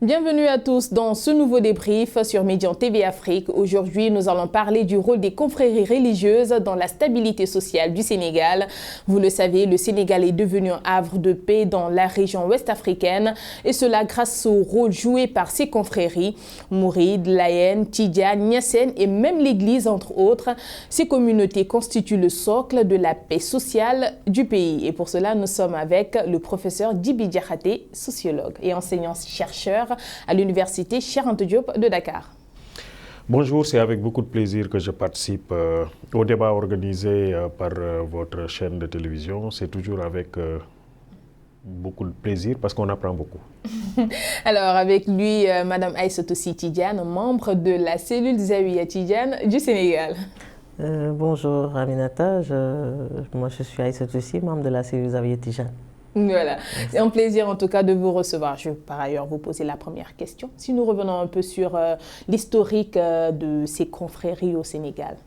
Bienvenue à tous dans ce nouveau débrief sur Médian TV Afrique. Aujourd'hui, nous allons parler du rôle des confréries religieuses dans la stabilité sociale du Sénégal. Vous le savez, le Sénégal est devenu un havre de paix dans la région ouest africaine et cela grâce au rôle joué par ses confréries, Mourides, Layènes, Tidjane, Niassène et même l'Église entre autres. Ces communautés constituent le socle de la paix sociale du pays. Et pour cela, nous sommes avec le professeur Djiby Diakhaté, sociologue et enseignant-chercheur à l'université Cheikh Anta Diop de Dakar. Bonjour, c'est avec beaucoup de plaisir que je participe au débat organisé par votre chaîne de télévision. C'est toujours avec beaucoup de plaisir parce qu'on apprend beaucoup. Alors avec lui, Madame Aïssatou Sy Tidjane, membre de la cellule Zawiya Tidjane du Sénégal. Bonjour Aminata, moi je suis Aïssatou Sy, membre de la cellule Zawiya Tidjane. Voilà, c'est un plaisir en tout cas de vous recevoir. Je vais par ailleurs vous poser la première question. Si nous revenons un peu sur l'historique de ces confréries au Sénégal.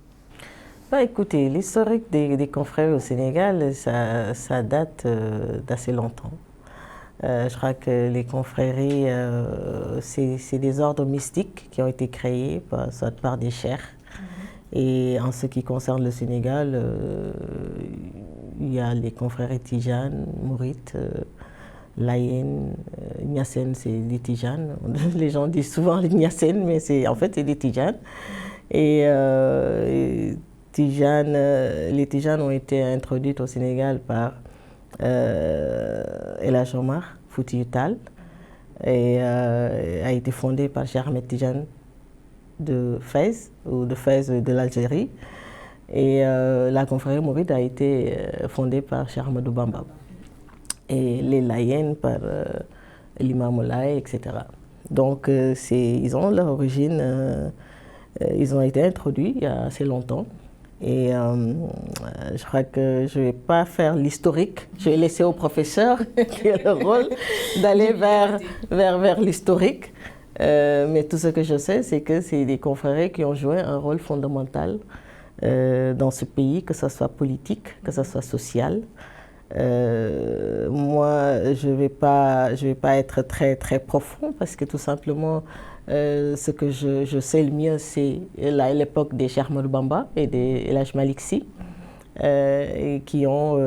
Écoutez, l'historique des confréries au Sénégal, ça date d'assez longtemps. Je crois que les confréries, c'est des ordres mystiques qui ont été créés soit par des cheikhs. Et en ce qui concerne le Sénégal, il y a les confréries Tidjane, Mourides, Layènes, Niassène, c'est les Tidjane. Les gens disent souvent les Niassène, mais en fait c'est des Tidjane. Et les Tidjane ont été introduites au Sénégal par El Hadj Omar Foutiyou Tall et a été fondée par Cheikh Ahmed Tidjane de Fès ou de Fès de l'Algérie. Et la confrérie Mouride a été fondée par Cheikh Ahmadou Bamba. Et les Layènes par l'imam Laye, etc. Donc ils ont leur origine, ils ont été introduits il y a assez longtemps. Et je crois que je ne vais pas faire l'historique, je vais laisser au professeur qui a le rôle d'aller vers l'historique. Mais tout ce que je sais, c'est que c'est des confréries qui ont joué un rôle fondamental dans ce pays, que ce soit politique, que ce soit social. Moi, je vais pas être très, très profond parce que tout simplement, ce que je sais le mieux, c'est l'époque des Cheikh Ahmadou Bamba et des El Hadj Malick Sy qui ont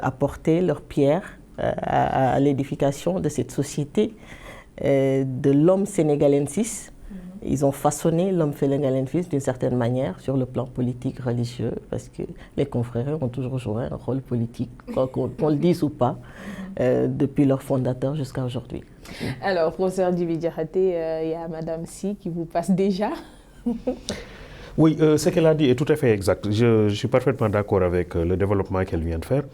apporté leur pierre à l'édification de cette société de l'homme sénégalensis. Ils ont façonné l'homme sénégalensis d'une certaine manière sur le plan politique, religieux, parce que les confréries ont toujours joué un rôle politique, qu'on le dise ou pas, depuis leur fondateur jusqu'à aujourd'hui. Alors, professeur Djiby Diakhaté, il y a Madame Sy qui vous passe déjà. Oui, ce qu'elle a dit est tout à fait exact. Je suis parfaitement d'accord avec le développement qu'elle vient de faire.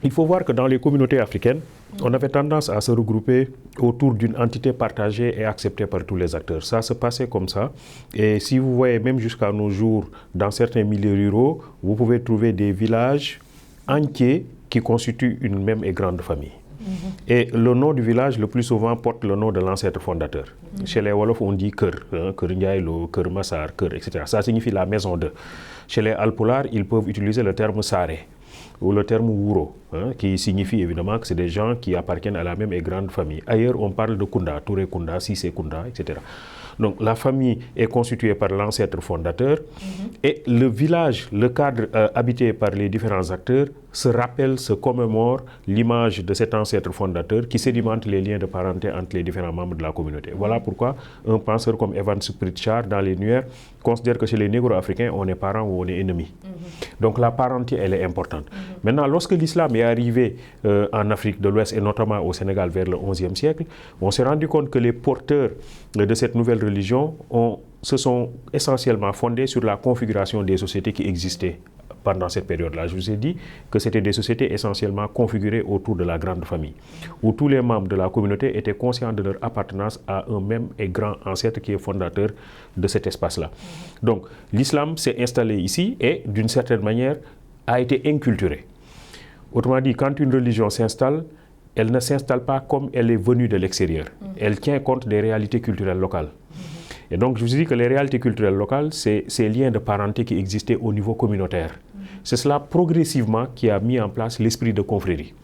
Il faut voir que dans les communautés africaines, on avait tendance à se regrouper autour d'une entité partagée et acceptée par tous les acteurs. Ça se passait comme ça. Et si vous voyez, même jusqu'à nos jours, dans certains milieux ruraux, vous pouvez trouver des villages entiers qui constituent une même et grande famille. Et le nom du village, le plus souvent, porte le nom de l'ancêtre fondateur. Chez les Wolof, on dit Kër, Kër Ndiaylo, Kër Massar, Kër, etc. Ça signifie la maison de. Chez les Alpulaar, ils peuvent utiliser le terme Saré ou le terme Wuro, qui signifie évidemment que c'est des gens qui appartiennent à la même et grande famille. Ailleurs, on parle de Kunda, Touré Kunda, Sissé Kunda, etc. Donc la famille est constituée par l'ancêtre fondateur et le village, le cadre habité par les différents acteurs se rappelle, se commémore l'image de cet ancêtre fondateur qui sédimente les liens de parenté entre les différents membres de la communauté. Voilà pourquoi un penseur comme Evans Pritchard dans les Nuères considère que chez les négro-africains, on est parents ou on est ennemis. Donc la parenté, elle est importante. Maintenant, lorsque l'islam est arrivé en Afrique de l'Ouest et notamment au Sénégal vers le XIe siècle, on s'est rendu compte que les porteurs de cette nouvelle religion se sont essentiellement fondés sur la configuration des sociétés qui existaient pendant cette période-là. Je vous ai dit que c'était des sociétés essentiellement configurées autour de la grande famille, où tous les membres de la communauté étaient conscients de leur appartenance à un même et grand ancêtre qui est fondateur de cet espace-là. Donc l'islam s'est installé ici et d'une certaine manière a été inculturé. Autrement dit, quand une religion s'installe, elle ne s'installe pas comme elle est venue de l'extérieur. Elle tient compte des réalités culturelles locales. Et donc, je vous dis que les réalités culturelles locales, c'est ces liens de parenté qui existaient au niveau communautaire. C'est cela progressivement qui a mis en place l'esprit de confrérie.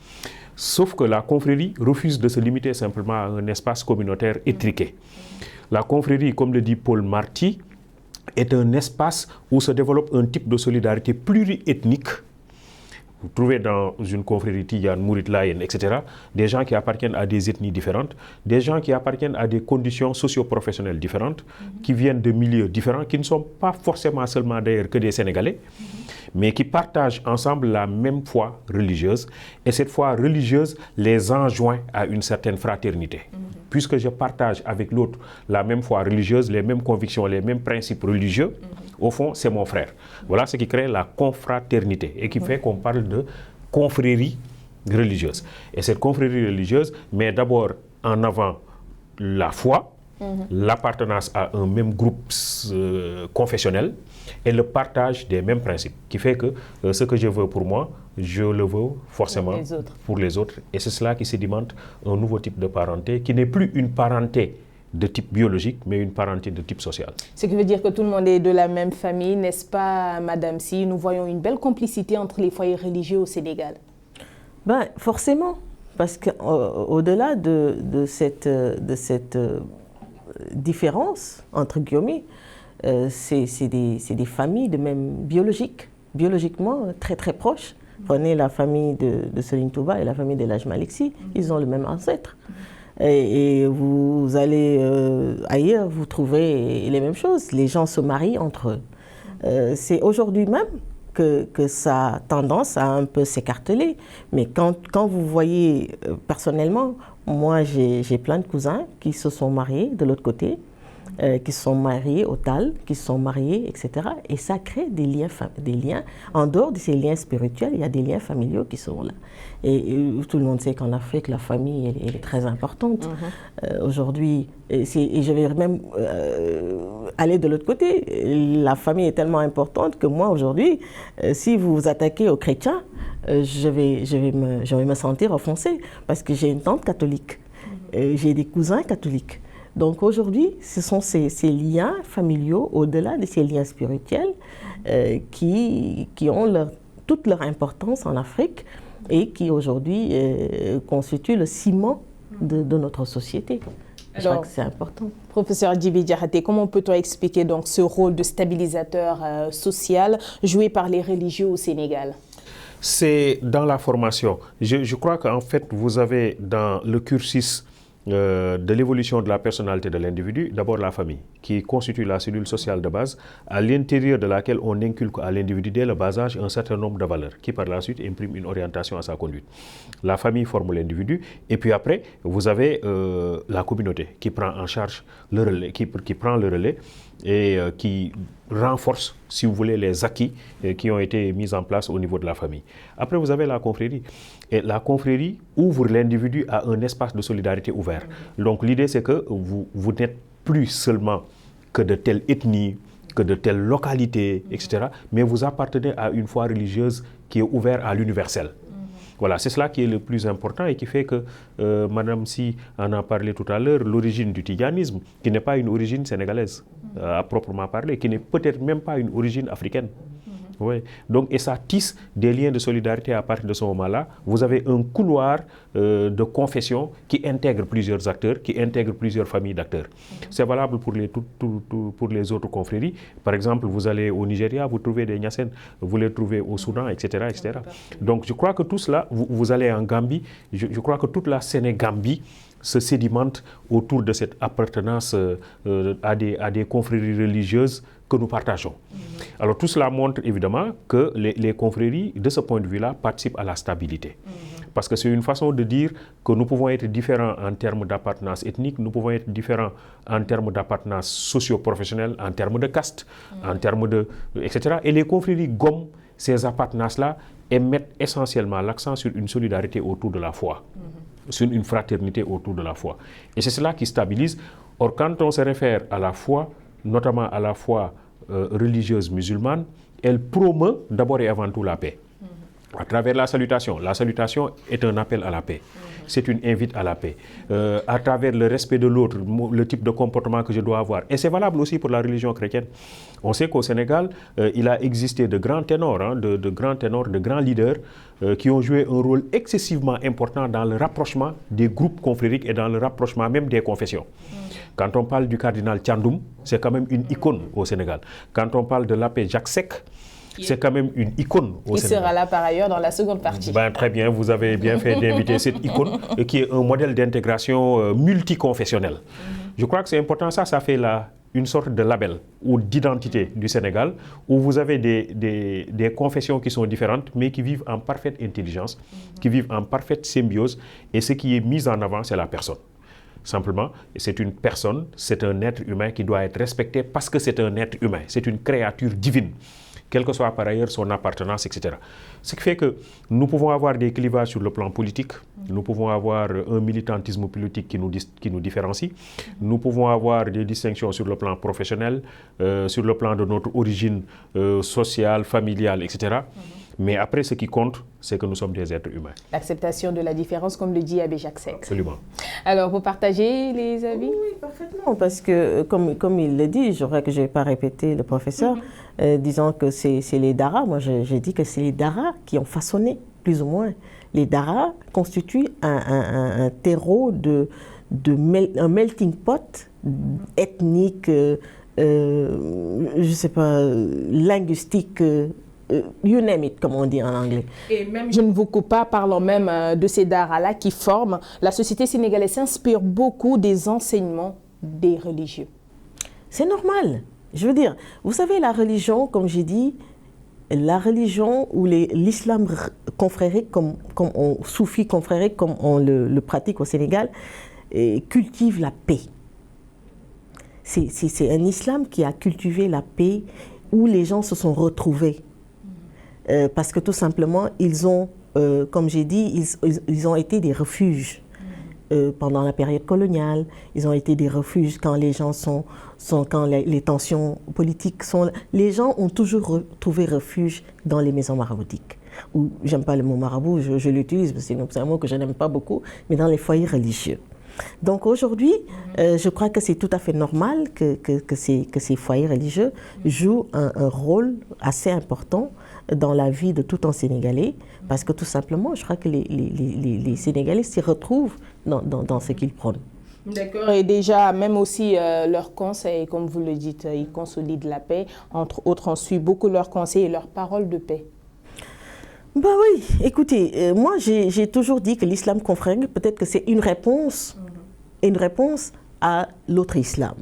Sauf que la confrérie refuse de se limiter simplement à un espace communautaire étriqué. La confrérie, comme le dit Paul Marty, est un espace où se développe un type de solidarité pluriethnique. Vous trouvez dans une confrérie Tidiane, Mouride, Layen, etc., des gens qui appartiennent à des ethnies différentes, des gens qui appartiennent à des conditions socio-professionnelles différentes, qui viennent de milieux différents, qui ne sont pas forcément seulement d'ailleurs que des Sénégalais, mais qui partagent ensemble la même foi religieuse. Et cette foi religieuse les enjoint à une certaine fraternité. Puisque je partage avec l'autre la même foi religieuse, les mêmes convictions, les mêmes principes religieux, au fond, c'est mon frère. Voilà ce qui crée la confraternité et qui fait qu'on parle de confrérie religieuse. Et cette confrérie religieuse met d'abord en avant la foi, l'appartenance à un même groupe confessionnel et le partage des mêmes principes, qui fait que ce que je veux pour moi, je le veux forcément pour les autres. Et c'est cela qui sédimente un nouveau type de parenté, qui n'est plus une parenté de type biologique, mais une parenté de type social. Ce qui veut dire que tout le monde est de la même famille, n'est-ce pas, Madame Si? Nous voyons une belle complicité entre les foyers religieux au Sénégal. Ben, forcément, parce qu'au-delà de cette différence, entre guillemets, c'est des familles de même biologiquement très très proches. Prenez la famille de Serigne Touba et la famille de l'Hadj Malick Sy, ils ont le même ancêtre. Et vous allez ailleurs, vous trouvez les mêmes choses. Les gens se marient entre eux. C'est aujourd'hui même que ça a tendance à un peu s'écarteler. Mais quand vous voyez, personnellement, moi j'ai plein de cousins qui se sont mariés de l'autre côté, qui se sont mariés au Tal, qui se sont mariés, etc. Et ça crée des liens. En dehors de ces liens spirituels, il y a des liens familiaux qui sont là. Et tout le monde sait qu'en Afrique, la famille, elle est très importante. Aujourd'hui, et je vais même aller de l'autre côté. La famille est tellement importante que moi, aujourd'hui, si vous vous attaquez aux chrétiens, je vais me sentir offensée parce que j'ai une tante catholique. J'ai des cousins catholiques. Donc aujourd'hui, ce sont ces liens familiaux, au-delà de ces liens spirituels, qui ont toute leur importance en Afrique et qui aujourd'hui constituent le ciment de notre société. Je crois que c'est important. Professeur Djiby Diakhaté, comment peut-on expliquer donc ce rôle de stabilisateur social joué par les religieux au Sénégal? C'est dans la formation. Je crois qu'en fait, vous avez dans le cursus de l'évolution de la personnalité de l'individu, d'abord la famille, qui constitue la cellule sociale de base, à l'intérieur de laquelle on inculque à l'individu dès le bas âge un certain nombre de valeurs, qui par la suite impriment une orientation à sa conduite. La famille forme l'individu, et puis après, vous avez la communauté qui prend en charge le relais, qui prend le relais et qui renforce, si vous voulez, les acquis qui ont été mis en place au niveau de la famille. Après, vous avez la confrérie. Et la confrérie ouvre l'individu à un espace de solidarité ouvert. Donc l'idée, c'est que vous n'êtes plus seulement que de telle ethnie, que de telle localité, etc. Mais vous appartenez à une foi religieuse qui est ouverte à l'universel. Voilà, c'est cela qui est le plus important et qui fait que, Madame Si en a parlé tout à l'heure, l'origine du tidianisme, qui n'est pas une origine sénégalaise, à proprement parler, qui n'est peut-être même pas une origine africaine. Oui. Donc, et ça tisse des liens de solidarité à partir de ce moment-là. Vous avez un couloir de confession qui intègre plusieurs acteurs, qui intègre plusieurs familles d'acteurs. C'est valable pour les autres confréries. Par exemple, vous allez au Nigeria, vous trouvez des Niassènes, vous les trouvez au Soudan, etc. etc. Donc, je crois que tout cela, vous allez en Gambie, je crois que toute la Sénégambie se sédimente autour de cette appartenance à des confréries religieuses que nous partageons. Alors tout cela montre évidemment que les confréries, de ce point de vue-là, participent à la stabilité. Parce que c'est une façon de dire que nous pouvons être différents en termes d'appartenance ethnique, nous pouvons être différents en termes d'appartenance socio-professionnelle, en termes de caste, en termes de... etc. Et les confréries gomment ces appartenances-là et mettent essentiellement l'accent sur une solidarité autour de la foi, sur une fraternité autour de la foi. Et c'est cela qui stabilise. Or, quand on se réfère à la foi, notamment à la foi religieuse musulmane, elle promeut d'abord et avant tout la paix. à travers la salutation est un appel à la paix. C'est une invite à la paix. À travers le respect de l'autre, le type de comportement que je dois avoir. Et c'est valable aussi pour la religion chrétienne. On sait qu'au Sénégal, il a existé de grands ténors, de grands leaders qui ont joué un rôle excessivement important dans le rapprochement des groupes confrériques et dans le rapprochement même des confessions. Quand on parle du cardinal Thiandoum, c'est quand même une icône au Sénégal. Quand on parle de l'abbé Jacques Seck, c'est quand même une icône au Sénégal. Il sera là par ailleurs dans la seconde partie. Très bien, vous avez bien fait d'inviter cette icône qui est un modèle d'intégration multiconfessionnelle. Je crois que c'est important, ça fait une sorte de label ou d'identité du Sénégal où vous avez des confessions qui sont différentes mais qui vivent en parfaite intelligence, qui vivent en parfaite symbiose et ce qui est mis en avant, c'est la personne. Simplement, c'est une personne, c'est un être humain qui doit être respecté parce que c'est un être humain, c'est une créature divine, quelle que soit par ailleurs son appartenance, etc. Ce qui fait que nous pouvons avoir des clivages sur le plan politique, nous pouvons avoir un militantisme politique qui nous différencie, nous pouvons avoir des distinctions sur le plan professionnel, sur le plan de notre origine sociale, familiale, etc. Mais après, ce qui compte, c'est que nous sommes des êtres humains. L'acceptation de la différence, comme le dit Abbé Jacques Seck. Absolument. Alors, vous partagez les avis? Oui, parfaitement, parce que, comme il le dit, je crois que je ne vais pas répéter le professeur, disant que c'est les Dara. Moi, j'ai dit que c'est les Dara qui ont façonné, plus ou moins. Les Dara constituent un terreau, un melting pot ethnique, je ne sais pas, linguistique, you name it, comme on dit en anglais. Et même, je ne vous coupe pas, parlons même de ces daras-là qui forment. La société sénégalaise s'inspire beaucoup des enseignements des religieux. C'est normal. Je veux dire, vous savez, la religion, comme j'ai dit, la religion ou l'islam confrérique, soufi confrérique, comme on le pratique au Sénégal, cultive la paix. C'est un islam qui a cultivé la paix, où les gens se sont retrouvés. Parce que tout simplement, ils ont, comme j'ai dit, ils ont été des refuges pendant la période coloniale. Ils ont été des refuges quand les gens quand les tensions politiques sont. Les gens ont toujours trouvé refuge dans les maisons maraboutiques. Ou j'aime pas le mot marabout, je l'utilise parce que c'est un mot que je n'aime pas beaucoup, mais dans les foyers religieux. Donc aujourd'hui, je crois que c'est tout à fait normal que ces foyers religieux jouent un rôle assez important dans la vie de tout un Sénégalais, parce que tout simplement, je crois que les Sénégalais s'y retrouvent dans ce qu'ils prônent. D'accord. Et déjà, même aussi leurs conseils, comme vous le dites, ils consolident la paix. Entre autres, on suit beaucoup leurs conseils et leurs paroles de paix. Ben oui, écoutez, moi j'ai toujours dit que l'islam confrérique, peut-être que c'est une réponse à l'autre islam.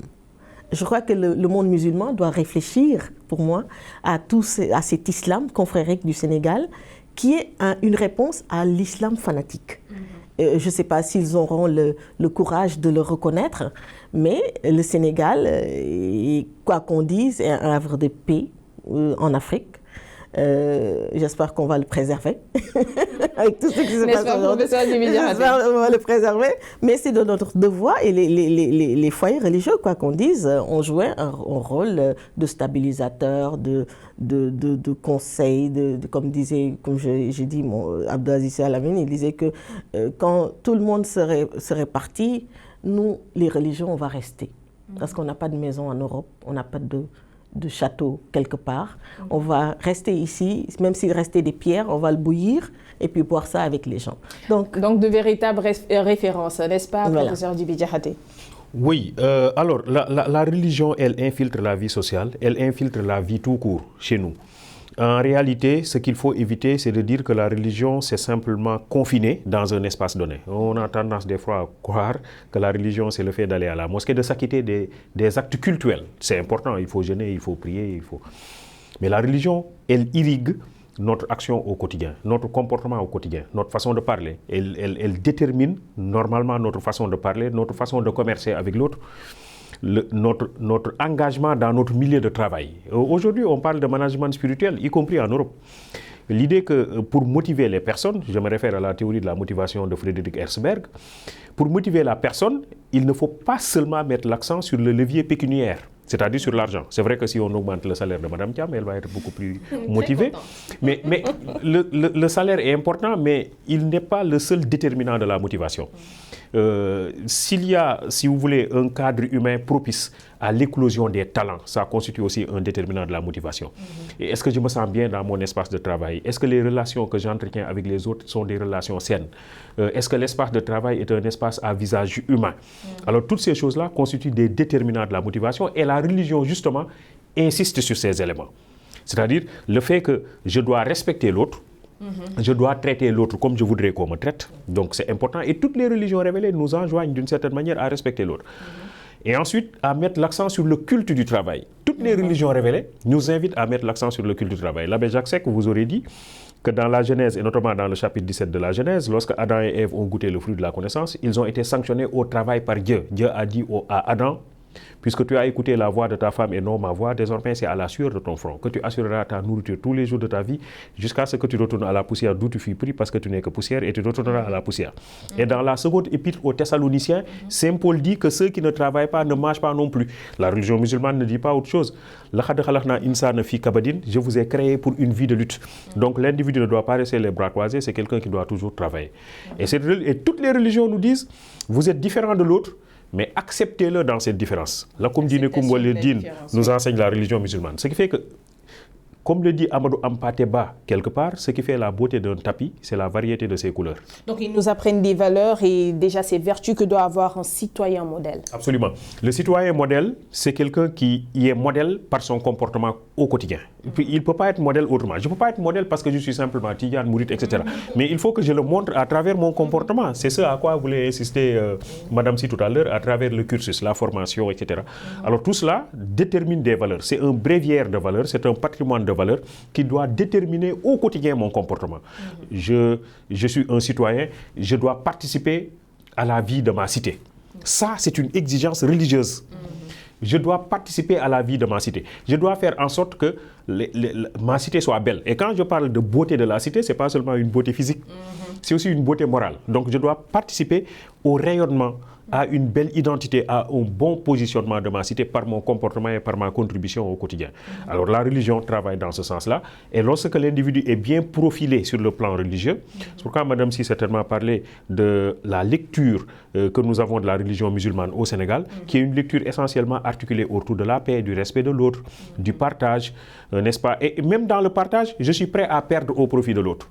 Je crois que le monde musulman doit réfléchir, pour moi, à cet islam confrérique du Sénégal, qui est une réponse à l'islam fanatique. Je ne sais pas s'ils auront le courage de le reconnaître, mais le Sénégal, quoi qu'on dise, est un havre de paix en Afrique. J'espère qu'on va le préserver avec tout ce qui se passe aujourd'hui. J'espère qu'on va le préserver, mais c'est de notre devoir, et les foyers religieux, quoi qu'on dise, ont joué un rôle de stabilisateur, de conseil, comme j'ai dit, Abdou Aziz Al Amine, il disait que quand tout le monde serait parti, nous, les religions, on va rester. Parce qu'on n'a pas de maison en Europe, on n'a pas de château quelque part. On va rester ici, même s'il restait des pierres, on va le bouillir et puis boire ça avec les gens. Donc de véritables références, n'est-ce pas, voilà. Professeur Djiby Diakhaté? Oui, alors la religion, elle infiltre la vie sociale, elle infiltre la vie tout court chez nous. En réalité, ce qu'il faut éviter, c'est de dire que la religion, c'est simplement confiné dans un espace donné. On a tendance des fois à croire que la religion, c'est le fait d'aller à la mosquée, de s'acquitter des actes cultuels. C'est important, il faut jeûner, il faut prier, Mais la religion, elle irrigue notre action au quotidien, notre comportement au quotidien, notre façon de parler. Elle détermine normalement notre façon de parler, notre façon de commercer avec l'autre. Notre engagement dans notre milieu de travail. Aujourd'hui, on parle de management spirituel, y compris en Europe. L'idée que pour motiver les personnes, je me réfère à la théorie de la motivation de Frédéric Herzberg, pour motiver la personne, il ne faut pas seulement mettre l'accent sur le levier pécuniaire. c'est-à-dire sur l'argent. C'est vrai que si on augmente le salaire de Mme Thiam, elle va être beaucoup plus motivée. Mais le salaire est important, mais il n'est pas le seul déterminant de la motivation. S'il y a, si vous voulez, un cadre humain propice à l'éclosion des talents, ça constitue aussi un déterminant de la motivation. Et est-ce que je me sens bien dans mon espace de travail? Est-ce que les relations que j'entretiens avec les autres sont des relations saines? Est-ce que l'espace de travail est un espace à visage humain? Alors toutes ces choses-là constituent des déterminants de la motivation et la religion, justement, insiste sur ces éléments. C'est-à-dire le fait que je dois respecter l'autre, je dois traiter l'autre comme je voudrais qu'on me traite. Donc c'est important. Et toutes les religions révélées nous enjoignent d'une certaine manière à respecter l'autre. Et ensuite, à mettre l'accent sur le culte du travail. Toutes les religions révélées nous invitent à mettre l'accent sur le culte du travail. L'abbé Jacques Seck vous aurait dit que dans la Genèse, et notamment dans le chapitre 17 de la Genèse, lorsque Adam et Ève ont goûté le fruit de la connaissance, ils ont été sanctionnés au travail par Dieu. Dieu a dit à Adam: puisque tu as écouté la voix de ta femme et non ma voix, désormais c'est à la sueur de ton front que tu assureras ta nourriture tous les jours de ta vie, jusqu'à ce que tu retournes à la poussière d'où tu fus pris, parce que tu n'es que poussière, et tu retourneras à la poussière. Et dans la seconde épître aux Thessaloniciens, Saint Paul dit que ceux qui ne travaillent pas ne mangent pas non plus. La religion musulmane ne dit pas autre chose. Je vous ai créé pour une vie de lutte. Donc l'individu ne doit pas rester les bras croisés, c'est quelqu'un qui doit toujours travailler. Et toutes les religions nous disent: vous êtes différents de l'autre, mais acceptez-le dans cette différence. La Koumdine Koumwaleddine nous enseigne la religion musulmane. Ce qui fait que, comme le dit Amadou Ampateba quelque part, ce qui fait la beauté d'un tapis, c'est la variété de ses couleurs. Donc ils nous apprennent des valeurs et déjà ces vertus que doit avoir un citoyen modèle. Absolument. Le citoyen modèle, c'est quelqu'un qui est modèle par son comportement au quotidien. Il ne peut pas être modèle autrement. Je ne peux pas être modèle parce que je suis simplement Tidiane, Mouride, etc. Mais il faut que je le montre à travers mon comportement. C'est ce à quoi voulait insister Madame Si tout à l'heure, à travers le cursus, la formation, etc. Alors tout cela détermine des valeurs. C'est un bréviaire de valeurs, c'est un patrimoine de valeurs qui doit déterminer au quotidien mon comportement. Je suis un citoyen, je dois participer à la vie de ma cité. Ça, c'est une exigence religieuse. Je dois participer à la vie de ma cité. Je dois faire en sorte que ma cité soit belle. Et quand je parle de beauté de la cité, ce n'est pas seulement une beauté physique, c'est aussi une beauté morale. Donc je dois participer au rayonnement, à une belle identité, à un bon positionnement de ma cité par mon comportement et par ma contribution au quotidien. Alors la religion travaille dans ce sens-là. Et lorsque l'individu est bien profilé sur le plan religieux, c'est pourquoi Madame Si certainement parlait de la lecture que nous avons de la religion musulmane au Sénégal, qui est une lecture essentiellement articulée autour de la paix, du respect de l'autre, du partage, n'est-ce pas? Et même dans le partage, je suis prêt à perdre au profit de l'autre.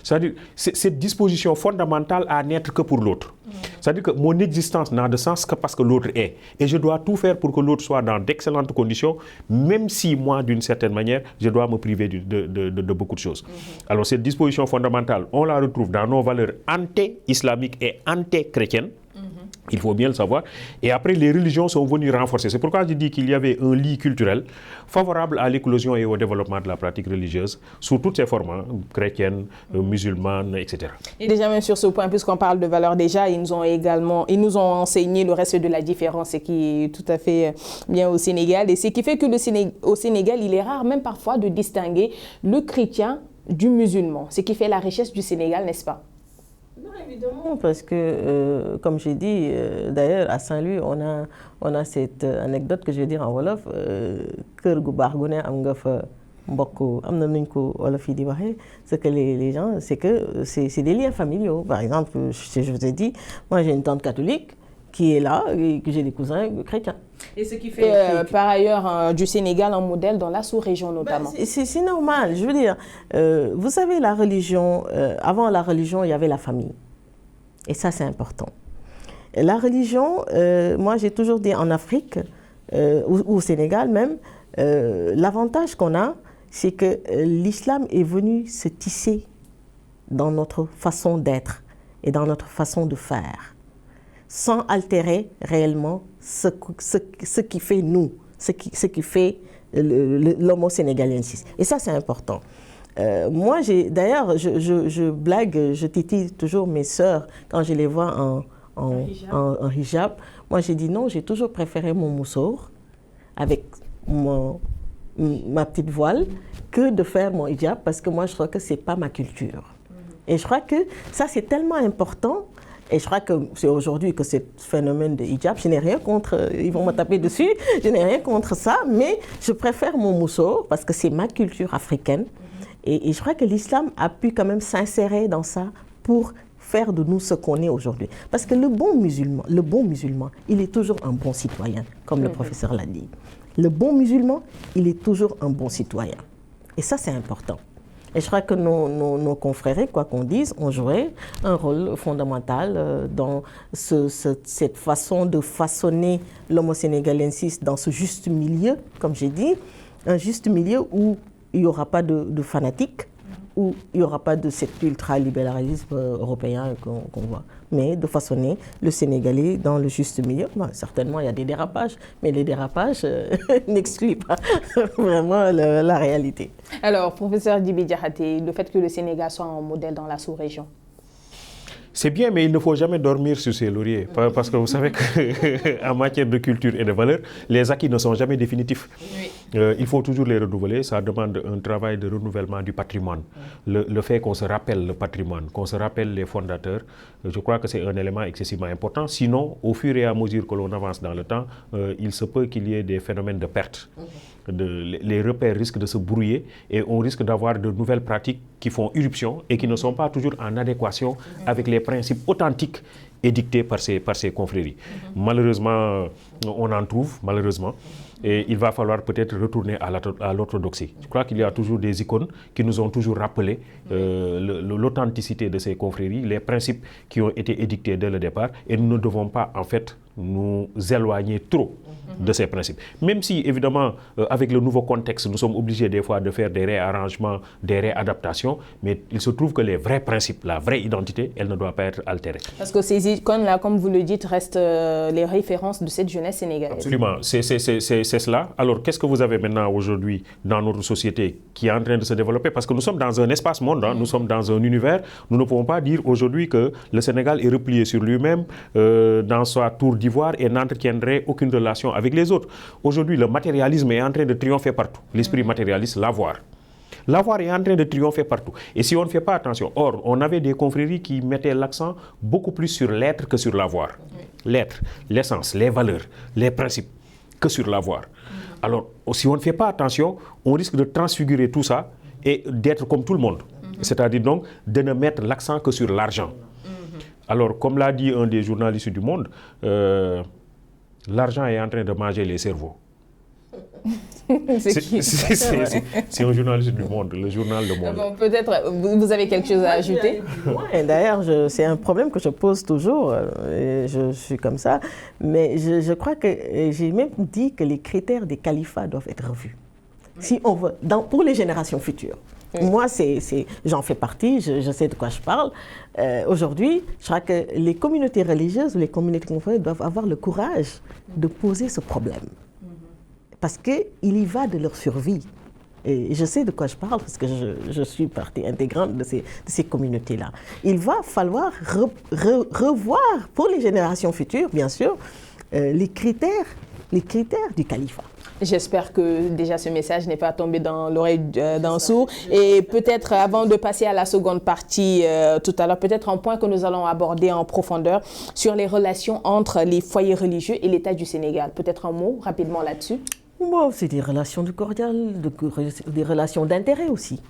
C'est-à-dire, cette disposition fondamentale à n'être que pour l'autre. C'est-à-dire que mon existence n'a de sens que parce que l'autre est. Et je dois tout faire pour que l'autre soit dans d'excellentes conditions, même si moi, d'une certaine manière, je dois me priver de beaucoup de choses. Alors cette disposition fondamentale, on la retrouve dans nos valeurs anté-islamiques et anté-chrétiennes. Il faut bien le savoir. Et après, les religions sont venues renforcer. C'est pourquoi je dis qu'il y avait un lit culturel favorable à l'éclosion et au développement de la pratique religieuse sous toutes ses formes, chrétiennes, musulmanes, etc. Et déjà, même sur ce point, puisqu'on parle de valeurs, déjà, ils nous ont enseigné le reste de la différence, ce qui est tout à fait bien au Sénégal. Et ce qui fait que au Sénégal, il est rare, même parfois, de distinguer le chrétien du musulman. Ce qui fait la richesse du Sénégal, n'est-ce pas? Non, évidemment, parce que, comme j'ai dit, d'ailleurs, à Saint-Louis, on a cette anecdote que je vais dire en Wolof, Kër gu baax gu ne am nga fa mbokk am na nuñ ko Wolof yi di waxee, ce que les gens, c'est que c'est des liens familiaux. Par exemple, je vous ai dit, moi j'ai une tante catholique qui est là et que j'ai des cousins chrétiens. Et ce qui fait par ailleurs du Sénégal un modèle dans la sous-région notamment. C'est normal, je veux dire, vous savez, la religion, avant la religion, il y avait la famille. Et ça, c'est important. Et la religion, moi j'ai toujours dit en Afrique, ou au Sénégal même, l'avantage qu'on a, c'est que l'islam est venu se tisser dans notre façon d'être et dans notre façon de faire, sans altérer réellement ce qui fait nous, ce qui fait l'homo sénégalensis. Et ça, c'est important. Moi, d'ailleurs, je blague, je titille toujours mes sœurs quand je les vois en hijab. Moi, j'ai dit non, j'ai toujours préféré mon moussour avec ma petite voile que de faire mon hijab parce que moi, je crois que ce n'est pas ma culture. Et je crois que ça, c'est tellement important. Et je crois que c'est aujourd'hui que ce phénomène de hijab, je n'ai rien contre, ils vont me taper dessus, je n'ai rien contre ça, mais je préfère mon mousseau parce que c'est ma culture africaine. Et je crois que l'islam a pu quand même s'insérer dans ça pour faire de nous ce qu'on est aujourd'hui. Parce que le bon musulman, il est toujours un bon citoyen, comme le professeur l'a dit. Le bon musulman, il est toujours un bon citoyen. Et ça, c'est important. Et je crois que nos confrères, quoi qu'on dise, ont joué un rôle fondamental dans cette façon de façonner l'homo sénégalensis dans ce juste milieu, comme j'ai dit, un juste milieu où il n'y aura pas de fanatiques, où il n'y aura pas de cet ultralibéralisme européen qu'on voit, mais de façonner le Sénégalais dans le juste milieu. Bon, certainement, il y a des dérapages, mais les dérapages n'excluent pas vraiment la réalité. Alors, professeur Djiby Diakhaté, le fait que le Sénégal soit un modèle dans la sous-région, c'est bien, mais il ne faut jamais dormir sur ses lauriers. Parce que vous savez qu'en matière de culture et de valeur, les acquis ne sont jamais définitifs. Oui. Il faut toujours les renouveler. Ça demande un travail de renouvellement du patrimoine. Le fait qu'on se rappelle le patrimoine, qu'on se rappelle les fondateurs, je crois que c'est un élément excessivement important. Sinon, au fur et à mesure que l'on avance dans le temps, il se peut qu'il y ait des phénomènes de perte. Les repères risquent de se brouiller et on risque d'avoir de nouvelles pratiques qui font irruption et qui ne sont pas toujours en adéquation avec les principes authentiques édictés par ces confréries. Malheureusement, on en trouve, malheureusement, et il va falloir peut-être retourner à l'orthodoxie. Je crois qu'il y a toujours des icônes qui nous ont toujours rappelé l'authenticité de ces confréries, les principes qui ont été édictés dès le départ, et nous ne devons pas, en fait, nous éloigner trop de ces principes. Même si, évidemment, avec le nouveau contexte, nous sommes obligés des fois de faire des réarrangements, des réadaptations, mais il se trouve que les vrais principes, la vraie identité, elle ne doit pas être altérée. Parce que ces icônes-là, comme vous le dites, restent les références de cette jeunesse sénégalaise. Absolument, c'est cela. Alors, qu'est-ce que vous avez maintenant aujourd'hui dans notre société qui est en train de se développer? Parce que nous sommes dans un espace monde, nous sommes dans un univers. Nous ne pouvons pas dire aujourd'hui que le Sénégal est replié sur lui-même dans sa tour d'ivoire et n'entretiendrait aucune relation avec les autres. Aujourd'hui, le matérialisme est en train de triompher partout. L'esprit matérialiste, l'avoir. L'avoir est en train de triompher partout. Et si on ne fait pas attention, or, on avait des confréries qui mettaient l'accent beaucoup plus sur l'être que sur l'avoir. L'être, l'essence, les valeurs, les principes, que sur l'avoir. Alors, si on ne fait pas attention, on risque de transfigurer tout ça et d'être comme tout le monde. C'est-à-dire donc de ne mettre l'accent que sur l'argent. Alors, comme l'a dit un des journalistes du Monde, l'argent est en train de manger les cerveaux. C'est un journaliste du Monde, le journal Le Monde. Bon, peut-être vous avez quelque chose à ajouter. D'ailleurs, c'est un problème que je pose toujours, et je suis comme ça, mais je crois que j'ai même dit que les critères des califats doivent être revus. Si on veut, pour les générations futures. Oui. Moi, j'en fais partie, je sais de quoi je parle. Aujourd'hui, je crois que les communautés religieuses ou les communautés confrères doivent avoir le courage de poser ce problème. Parce qu'il y va de leur survie. Et je sais de quoi je parle parce que je suis partie intégrante de ces communautés-là. Il va falloir revoir pour les générations futures, bien sûr, les critères du califat. J'espère que déjà ce message n'est pas tombé dans l'oreille d'un sourd. Et peut-être avant de passer à la seconde partie tout à l'heure, peut-être un point que nous allons aborder en profondeur sur les relations entre les foyers religieux et l'État du Sénégal. Peut-être un mot rapidement là-dessus. Bon, c'est des relations de cordial, des relations d'intérêt aussi.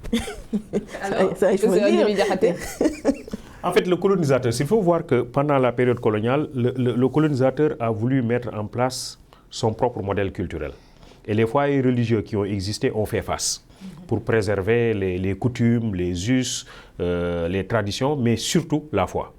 Alors, ça, il faut le dire. En fait, le colonisateur, il faut voir que pendant la période coloniale, le colonisateur a voulu mettre en place son propre modèle culturel. Et les foyers religieux qui ont existé ont fait face pour préserver les coutumes, les us, les traditions, mais surtout la foi.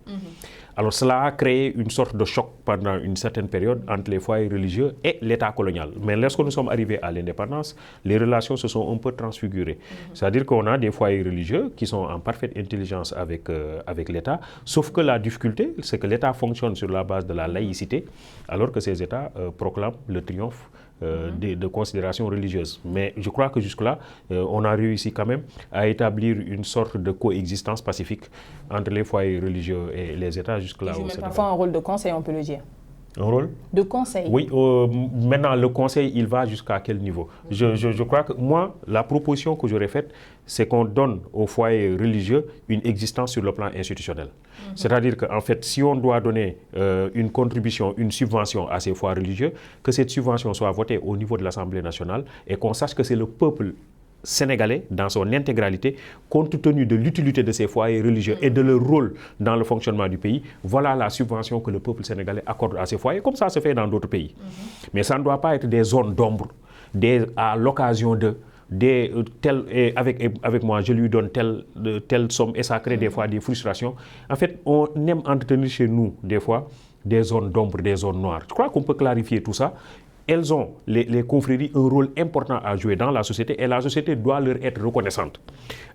Alors cela a créé une sorte de choc pendant une certaine période entre les foyers religieux et l'État colonial. Mais lorsque nous sommes arrivés à l'indépendance, les relations se sont un peu transfigurées. C'est-à-dire qu'on a des foyers religieux qui sont en parfaite intelligence avec l'État, sauf que la difficulté, c'est que l'État fonctionne sur la base de la laïcité, alors que ces États proclament le triomphe de considérations religieuses. Mais je crois que jusque-là, on a réussi quand même à établir une sorte de coexistence pacifique entre les foyers religieux et les États jusque-là. Ils jouent même parfois un rôle de conseil, on peut le dire. Un rôle de conseil? Oui, maintenant le conseil, il va jusqu'à quel niveau? Je crois que moi, la proposition que j'aurais faite, c'est qu'on donne aux foyers religieux une existence sur le plan institutionnel. C'est-à-dire qu'en fait, si on doit donner une contribution, une subvention à ces foyers religieux, que cette subvention soit votée au niveau de l'Assemblée nationale et qu'on sache que c'est le peuple sénégalais dans son intégralité, compte tenu de l'utilité de ces foyers religieux et de leur rôle dans le fonctionnement du pays, voilà la subvention que le peuple sénégalais accorde à ces foyers, comme ça se fait dans d'autres pays. Mais ça ne doit pas être des zones d'ombre, à l'occasion de avec moi, je lui donne telle somme et ça crée des fois des frustrations. En fait, on aime entretenir chez nous des fois des zones d'ombre, des zones noires. Je crois qu'on peut clarifier tout ça. Elles ont, les confréries, un rôle important à jouer dans la société et la société doit leur être reconnaissante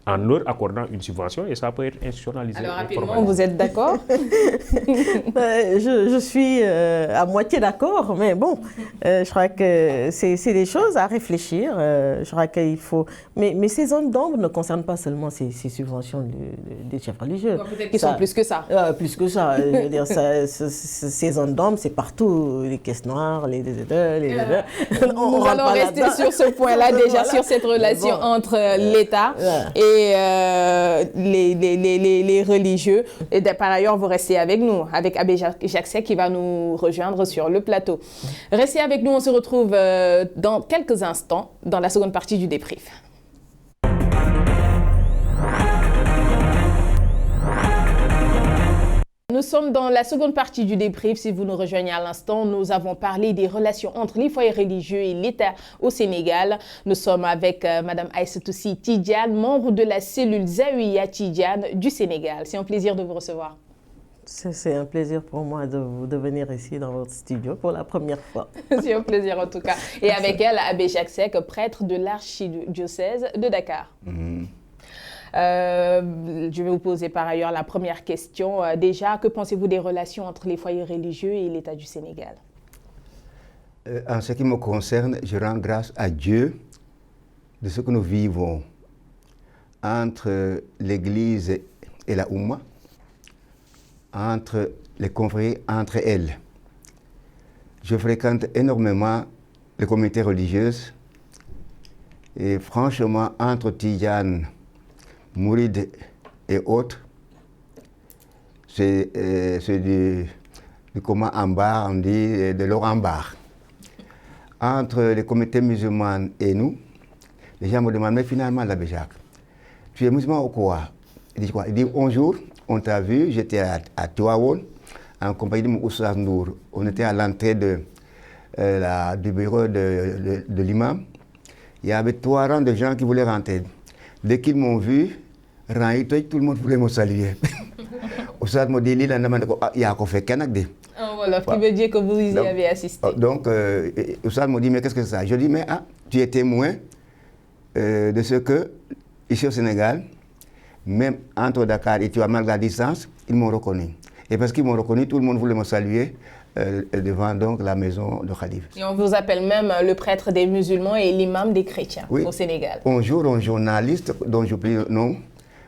en leur accordant une subvention et ça peut être institutionnalisé. Alors rapidement, vous êtes d'accord? Je suis à moitié d'accord, mais bon, je crois que c'est des choses à réfléchir. Je crois qu'il faut... Mais ces zones d'ombre ne concernent pas seulement ces subventions des chefs religieux. Peut-être qu'ils sont plus que ça. Plus que ça. Je veux dire, ces zones d'ombre, c'est partout. Les caisses noires, les déserteurs, nous allons rester sur ce point-là, déjà sur cette relation entre l'État et les religieux. Et par ailleurs, vous restez avec nous, avec Abbé Jacques Seck qui va nous rejoindre sur le plateau. Restez avec nous, on se retrouve dans quelques instants dans la seconde partie du débrief. Nous sommes dans la seconde partie du débrief. Si vous nous rejoignez à l'instant, nous avons parlé des relations entre les foyers religieux et l'État au Sénégal. Nous sommes avec Mme Aïssatou Sy Tidiane, membre de la cellule Zawiya Tidiane du Sénégal. C'est un plaisir de vous recevoir. C'est un plaisir pour moi de venir ici dans votre studio pour la première fois. C'est un plaisir en tout cas. Et avec elle, Abbé Jacques Seck, prêtre de l'archidiocèse de Dakar. Je vais vous poser par ailleurs la première question. Déjà, que pensez-vous des relations entre les foyers religieux et l'État du Sénégal? En ce qui me concerne, je rends grâce à Dieu de ce que nous vivons entre l'Église et la Oumma, entre les confréries, entre elles. Je fréquente énormément les communautés religieuses et franchement, entre Tidjane, Mouride et autres, c'est du comment en bas, on dit de l'or en bas. Entre les comités musulmans et nous, les gens me demandent, mais finalement, l'abbé Jacques, tu es musulman ou quoi? Il dit quoi? Il dit, un jour, on t'a vu, j'étais à Tivaouane, en compagnie de Moussa Ndour. On était à l'entrée du bureau de l'imam. Il y avait 3 rangs de gens qui voulaient rentrer. Dès qu'ils m'ont vu, tout le monde voulait me saluer. Oustaz m'a dit, il y a fait Kanakde. Voilà, qui veut dire que vous y avez assisté. Donc, Oustaz m'a dit, mais qu'est-ce que c'est ça? Je dis, mais tu es témoin de ce que, ici au Sénégal, même entre Dakar et Tivaouane, malgré la distance, ils m'ont reconnu. Et parce qu'ils m'ont reconnu, tout le monde voulait me saluer devant donc la maison de Khalif. Et on vous appelle même le prêtre des musulmans et l'imam des chrétiens au Sénégal. Un jour, un journaliste dont je prie le nom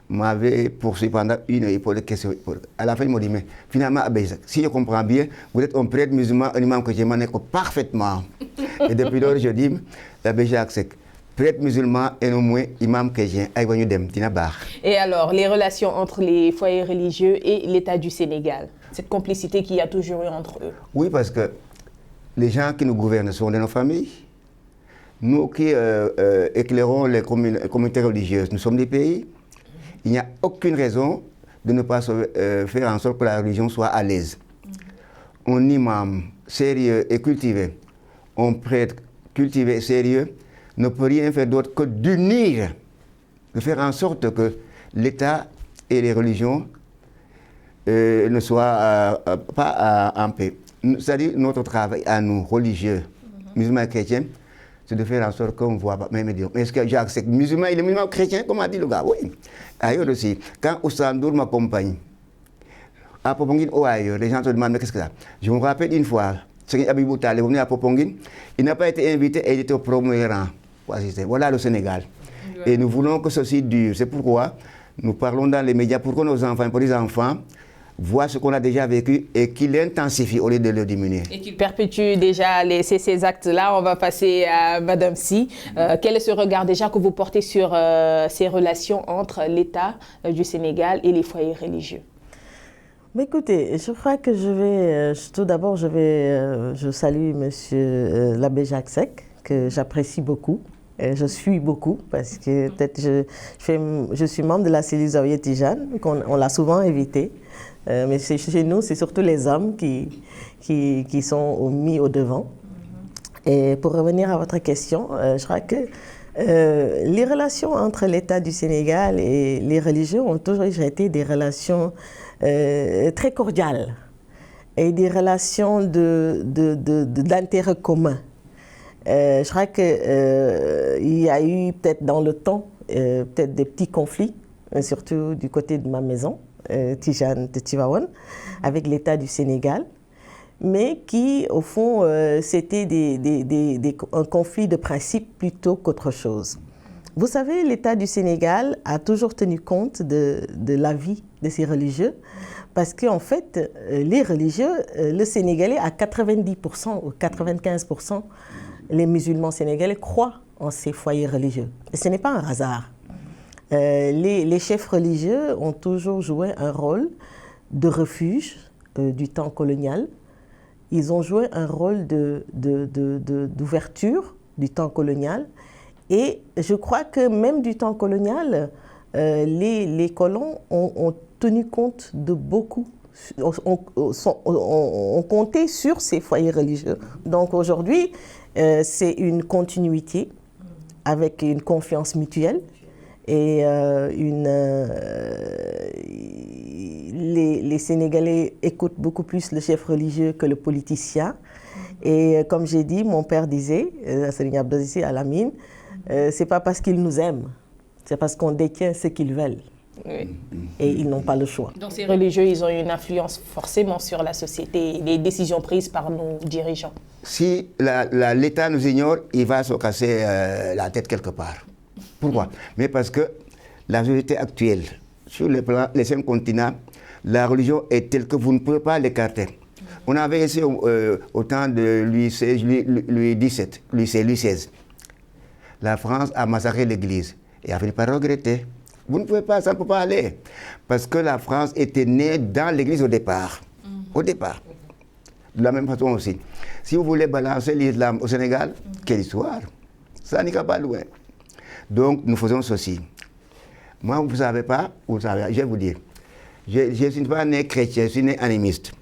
m'avait poursuivi pendant une heure pour des questions. À la fin, il m'a dit, mais finalement, si je comprends bien, vous êtes un prêtre musulman, un imam chrétien, je m'en écoute parfaitement. Et depuis lors, je dis, l'abbé Jacques Seck, prêtre musulman et non moins imam chrétien. Et alors, les relations entre les foyers religieux et l'État du Sénégal, cette complicité qu'il y a toujours eu entre eux? Oui, parce que les gens qui nous gouvernent sont de nos familles. Nous qui éclairons les communautés religieuses, nous sommes des pays. Il n'y a aucune raison de ne pas faire en sorte que la religion soit à l'aise. Un imam sérieux et cultivé, un prêtre cultivé et sérieux, ne peut rien faire d'autre que d'unir, de faire en sorte que l'État et les religions ne soient pas en paix. C'est-à-dire notre travail à nous, religieux, musulmans et chrétiens, c'est de faire en sorte qu'on ne voit pas. Mais est-ce que Jacques Seck, musulman, il est musulman chrétien, comme a dit le gars? Oui. Ailleurs aussi, quand Oustaz Ndour m'accompagne, à Poponguine ou ailleurs, les gens se demandent, mais qu'est-ce que c'est? Je me rappelle une fois, Seigneur Abibou Talé est venu à Poponguine, il n'a pas été invité et il était au premier rang. Voilà le Sénégal. Et nous voulons que ceci dure. C'est pourquoi nous parlons dans les médias pour que nos enfants, pour les enfants, voit ce qu'on a déjà vécu et qu'il intensifie au lieu de le diminuer. Et qu'il perpétue déjà ces actes-là. On va passer à Madame Si. Quel est ce regard déjà que vous portez sur ces relations entre l'État du Sénégal et les foyers religieux? Mais écoutez, je crois que tout d'abord, je salue Monsieur l'abbé Jacques Seck, que j'apprécie beaucoup. Je suis beaucoup parce que peut-être je suis membre de la cellule Zawiya Tijane, on l'a souvent invité. Mais chez nous, c'est surtout les hommes qui sont mis au devant. Et pour revenir à votre question, je crois que les relations entre l'État du Sénégal et les religieux ont toujours été des relations très cordiales et des relations d'intérêt commun. Je crois qu'il y a eu peut-être dans le temps peut-être des petits conflits, surtout du côté de ma maison, Tijane de Tivaouane, avec l'État du Sénégal, mais qui, au fond, c'était un conflit de principe plutôt qu'autre chose. Vous savez, l'État du Sénégal a toujours tenu compte de la vie de ses religieux, parce qu'en fait, les religieux, le Sénégalais à 90% ou 95%, les musulmans sénégalais croient en ces foyers religieux. Et ce n'est pas un hasard. Les chefs religieux ont toujours joué un rôle de refuge du temps colonial. Ils ont joué un rôle d'ouverture du temps colonial. Et je crois que même du temps colonial, les colons ont tenu compte de beaucoup, ont compté sur ces foyers religieux. Donc aujourd'hui, c'est une continuité avec une confiance mutuelle. Et les Sénégalais écoutent beaucoup plus le chef religieux que le politicien. Et comme j'ai dit, mon père disait, Serigne Abdou Aziz Sy Al Amine, c'est pas parce qu'ils nous aiment, c'est parce qu'on détient ce qu'ils veulent. Oui. Et ils n'ont pas le choix. Donc ces religieux, ils ont une influence forcément sur la société, les décisions prises par nos dirigeants. Si l'État nous ignore, il va se casser la tête quelque part. Pourquoi? Mais parce que la société actuelle, sur les 5 continents, la religion est telle que vous ne pouvez pas l'écarter. On avait essayé au temps de Louis XVI. La France a massacré l'Église et a fini par regretter. Vous ne pouvez pas, ça ne peut pas aller. Parce que la France était née dans l'Église au départ. Au départ. De la même façon aussi. Si vous voulez balancer l'islam au Sénégal, quelle histoire? Ça n'ira pas loin. Donc, nous faisons ceci. Moi, vous ne savez pas, vous savez, je vais vous dire. Je ne suis pas né chrétien, je suis né animiste.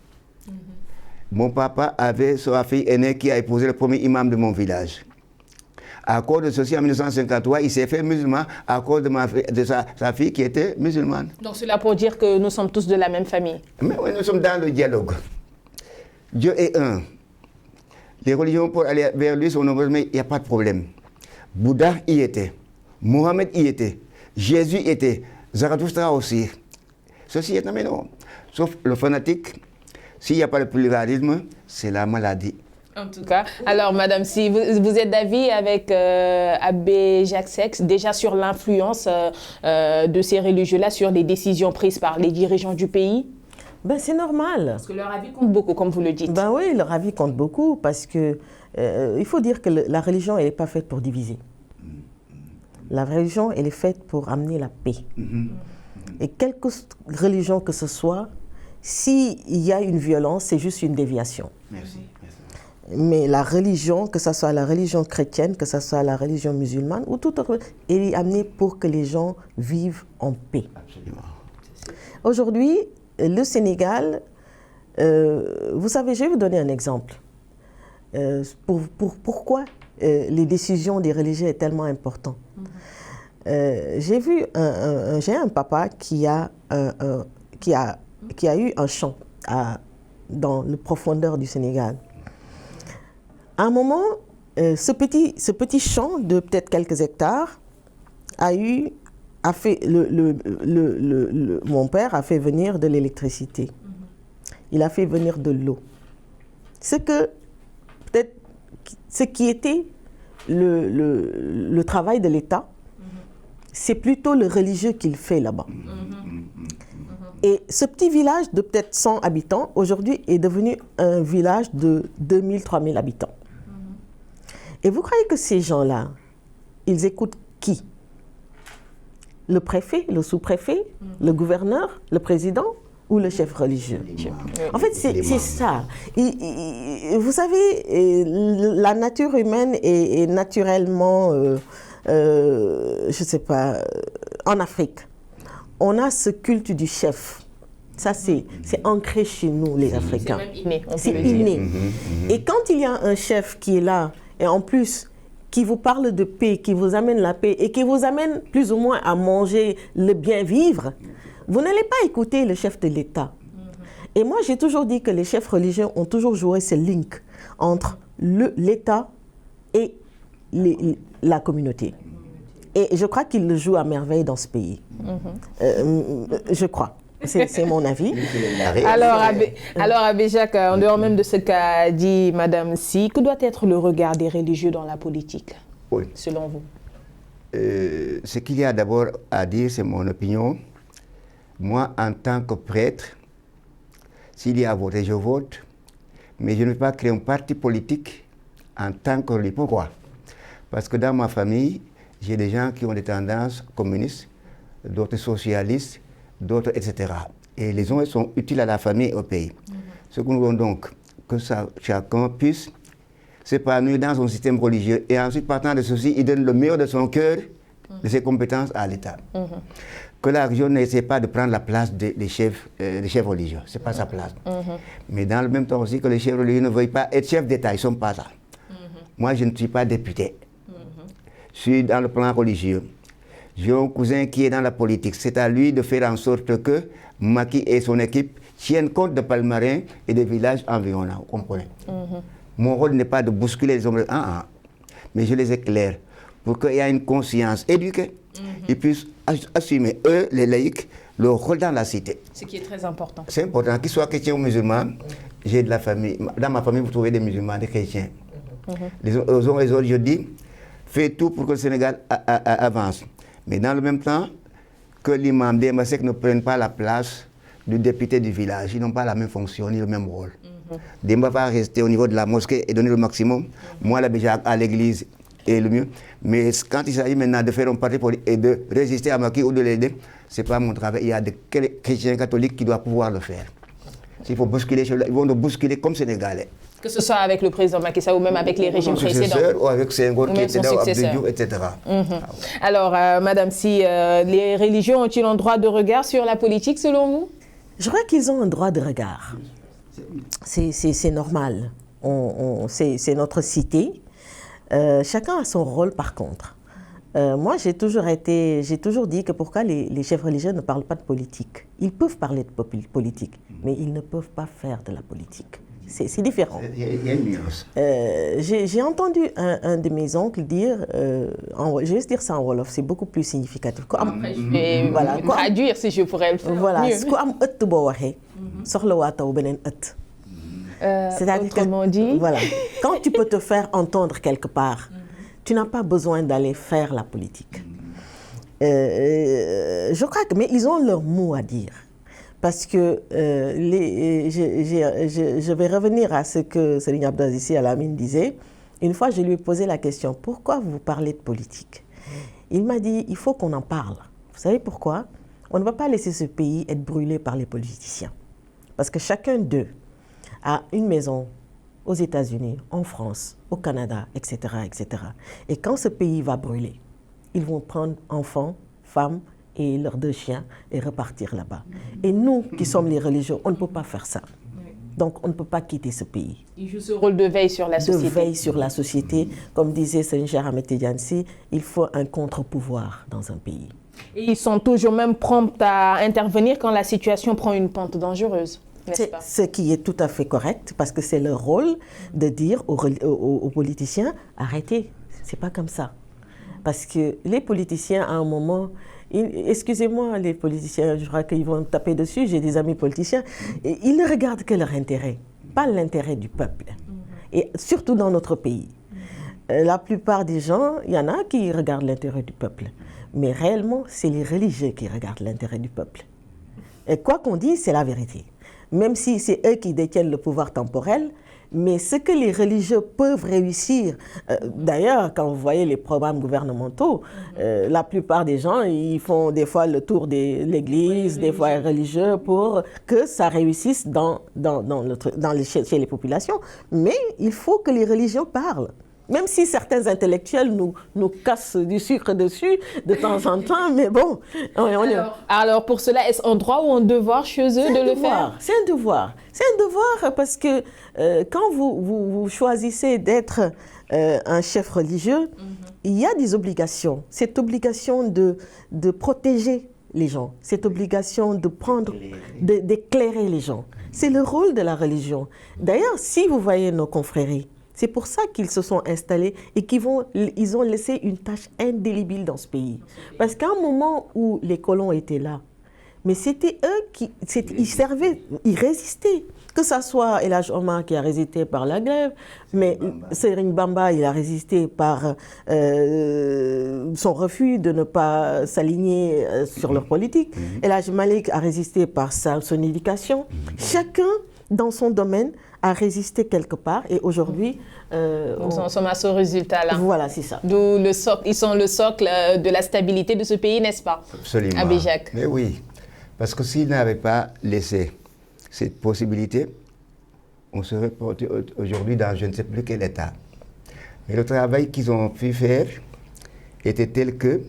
Mon papa avait sa fille aînée qui a épousé le premier imam de mon village. À cause de ceci, en 1953, il s'est fait musulman à cause de sa fille qui était musulmane. Donc cela pour dire que nous sommes tous de la même famille. Mais oui, nous sommes dans le dialogue. Dieu est un. Les religions pour aller vers lui sont nombreuses, mais il n'y a pas de problème. Bouddha y était. Mohamed y était. Jésus y était. Zarathustra aussi. Ceci est un non. Sauf le fanatique, s'il n'y a pas le pluralisme, c'est la maladie. En tout cas, alors Madame Si, vous êtes d'avis avec Abbé Jacques Seck déjà sur l'influence de ces religieux-là sur les décisions prises par les dirigeants du pays? Ben, c'est normal. Parce que leur avis compte beaucoup, comme vous le dites. Ben oui, leur avis compte beaucoup parce que il faut dire que la religion, elle n'est pas faite pour diviser. La religion, elle est faite pour amener la paix. Et quelque religion que ce soit, s'il y a une violence, c'est juste une déviation. Merci. Mais la religion, que ce soit la religion chrétienne, que ce soit la religion musulmane ou toute autre, elle est amenée pour que les gens vivent en paix. Absolument. Aujourd'hui, le Sénégal, vous savez, je vais vous donner un exemple. Pourquoi les décisions des religieux est tellement important. J'ai un papa qui a eu un champ dans le profondeur du Sénégal. À un moment, ce petit champ de peut-être quelques hectares mon père a fait venir de l'électricité. Il a fait venir de l'eau. Ce qui était le travail de l'État, c'est plutôt le religieux qui le fait là-bas. Et ce petit village de peut-être 100 habitants, aujourd'hui, est devenu un village de 2000, 3000 habitants. Et vous croyez que ces gens-là, ils écoutent qui? Le préfet, le sous-préfet, le gouverneur, le président ou le chef religieux? En fait, c'est ça. Vous savez, la nature humaine est naturellement, je ne sais pas, en Afrique, on a ce culte du chef. Ça, c'est ancré chez nous, les Africains. C'est même inné. C'est inné. Et quand il y a un chef qui est là, et en plus, qui vous parle de paix, qui vous amène la paix, et qui vous amène plus ou moins à manger le bien-vivre, vous n'allez pas écouter le chef de l'État. Et moi, j'ai toujours dit que les chefs religieux ont toujours joué ce link entre l'État et la communauté. Et je crois qu'ils le jouent à merveille dans ce pays. Je crois. C'est mon avis. Alors, Abbé Jacques, en dehors même de ce qu'a dit Madame Si, que doit être le regard des religieux dans la politique, selon vous? Ce qu'il y a d'abord à dire, c'est mon opinion. Moi, en tant que prêtre, s'il y a à voter, je vote. Mais je ne vais pas créer un parti politique en tant que religieux. Pourquoi? Parce que dans ma famille, j'ai des gens qui ont des tendances communistes, d'autres socialistes, d'autres, etc. Et les uns sont utiles à la famille et au pays. Ce que nous voulons donc, que chacun puisse s'épanouir dans son système religieux et ensuite, partant de ceci, il donne le meilleur de son cœur, de ses compétences à l'État. Que la religion n'essaie pas de prendre la place des chefs religieux, ce n'est pas sa place. Mais dans le même temps aussi, que les chefs religieux ne veuillent pas être chefs d'État, ils ne sont pas ça. Moi, je ne suis pas député. Je suis dans le plan religieux. J'ai un cousin qui est dans la politique. C'est à lui de faire en sorte que Macky et son équipe tiennent compte de Palmarin et des villages environnants. Vous comprenez? Mon rôle n'est pas de bousculer les hommes, mais je les éclaire pour qu'il y ait une conscience éduquée. Ils puissent assumer, eux, les laïcs, leur rôle dans la cité. Ce qui est très important. C'est important, qu'ils soient chrétiens ou musulmans. J'ai de la famille. Dans ma famille, vous trouvez des musulmans, des chrétiens. Les autres, je dis, fais tout pour que le Sénégal avance. Mais dans le même temps, que l'imam des Masek ne prenne pas la place du député du village. Ils n'ont pas la même fonction ni le même rôle. Demba va rester au niveau de la mosquée et donner le maximum. Moi, l'abbé Jacques, à l'église, est le mieux. Mais quand il s'agit maintenant de faire un parti politique et de résister à Macky ou de l'aider, ce n'est pas mon travail. Il y a des chrétiens catholiques qui doivent pouvoir le faire. S'il faut bousculer, ils vont nous bousculer comme Sénégalais. Que ce soit avec le président Macky Sall ou même avec les régimes précédents. Ou avec Senghor qui était là, Abdou Diouf, etc. Alors, Madame Si, les religions ont-ils un droit de regard sur la politique selon vous? Je crois qu'ils ont un droit de regard. C'est normal. C'est notre cité. Chacun a son rôle par contre. Moi, j'ai toujours dit que pourquoi les chefs religieux ne parlent pas de politique. Ils peuvent parler de politique, mais ils ne peuvent pas faire de la politique. C'est différent. Il y a une nuance. J'ai entendu un de mes oncles dire, je vais juste dire ça en Wolof, c'est beaucoup plus significatif. Après, je vais traduire si je pourrais le faire. Voilà, mieux. C'est-à-dire autrement dit, voilà, quand tu peux te faire entendre quelque part, tu n'as pas besoin d'aller faire la politique. Je crois que, mais ils ont leur mot à dire. Parce que je vais revenir à ce que Serigne Abdou Aziz Sy Al Amine disait. Une fois, je lui ai posé la question, pourquoi vous parlez de politique? Il m'a dit, il faut qu'on en parle. Vous savez pourquoi? On ne va pas laisser ce pays être brûlé par les politiciens. Parce que chacun d'eux a une maison aux États-Unis, en France, au Canada, etc., etc. Et quand ce pays va brûler, ils vont prendre enfants, femmes, et leurs 2 chiens et repartir là-bas. Et nous, qui sommes les religieux, on ne peut pas faire ça. Donc, on ne peut pas quitter ce pays. Ils jouent ce rôle de veille sur la société. De veille sur la société. Comme disait Serigne Cheikh Ahmed Tidiane Sy, il faut un contre-pouvoir dans un pays. Et ils sont toujours même prompts à intervenir quand la situation prend une pente dangereuse, n'est-ce pas? Ce qui est tout à fait correct, parce que c'est leur rôle de dire aux politiciens, arrêtez, c'est pas comme ça. Parce que les politiciens, à un moment... Excusez-moi, les politiciens, je crois qu'ils vont me taper dessus, j'ai des amis politiciens, et ils ne regardent que leur intérêt, pas l'intérêt du peuple, et surtout dans notre pays. La plupart des gens, il y en a qui regardent l'intérêt du peuple, mais réellement, c'est les religieux qui regardent l'intérêt du peuple. Et quoi qu'on dise, c'est la vérité. Même si c'est eux qui détiennent le pouvoir temporel, mais ce que les religieux peuvent réussir, d'ailleurs, quand vous voyez les programmes gouvernementaux, la plupart des gens, ils font des fois le tour de l'église, des fois religieux, pour que ça réussisse chez les populations. Mais il faut que les religions parlent. Même si certains intellectuels nous cassent du sucre dessus de temps en temps, mais bon. Alors pour cela, est-ce un droit ou un devoir chez eux de le faire? C'est un devoir. C'est un devoir parce que quand vous choisissez d'être un chef religieux, il y a des obligations. Cette obligation de protéger les gens, cette obligation d'éclairer les gens. C'est le rôle de la religion. D'ailleurs, si vous voyez nos confréries, c'est pour ça qu'ils se sont installés et ils ont laissé une tâche indélébile dans ce pays. Parce qu'à un moment où les colons étaient là, mais c'était eux ils servaient, ils résistaient. Que ce soit El Hadj Omar qui a résisté par la grève, mais Serigne Bamba, il a résisté par son refus de ne pas s'aligner sur leur politique. El Hadj Malick a résisté par son éducation. Chacun, dans son domaine, a résisté quelque part et aujourd'hui... nous en sommes à ce résultat-là. Voilà, c'est ça. D'où le socle, ils sont le socle de la stabilité de ce pays, n'est-ce pas? Absolument. Abbé Jacques. Mais oui, parce que s'ils n'avaient pas laissé cette possibilité, on serait aujourd'hui dans je ne sais plus quel état. Mais le travail qu'ils ont pu faire était tel que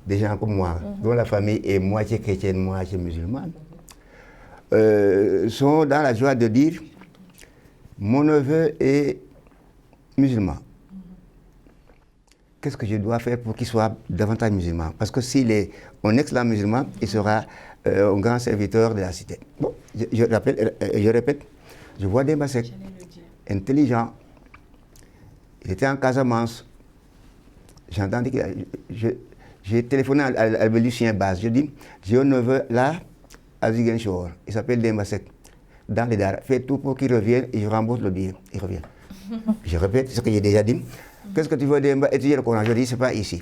des gens comme moi, dont la famille est moitié chrétienne, moitié musulmane, sont dans la joie de dire mon neveu est musulman. Qu'est-ce que je dois faire pour qu'il soit davantage musulman? Parce que s'il est un excellent musulman, il sera un grand serviteur de la cité. Bon, je répète, je vois des Masek intelligents. Il était en Casamance. J'ai entendu que j'ai téléphoné à Lucien Baz. Je dis, j'ai un neveu là, à Ziguinchor. Il s'appelle Dembasek. Dans les Dara. Fais tout pour qu'il revienne et je rembourse le billet. Il revient. Je répète ce que j'ai déjà dit. Qu'est-ce que tu veux étudier le Coran? Je dis, c'est pas ici.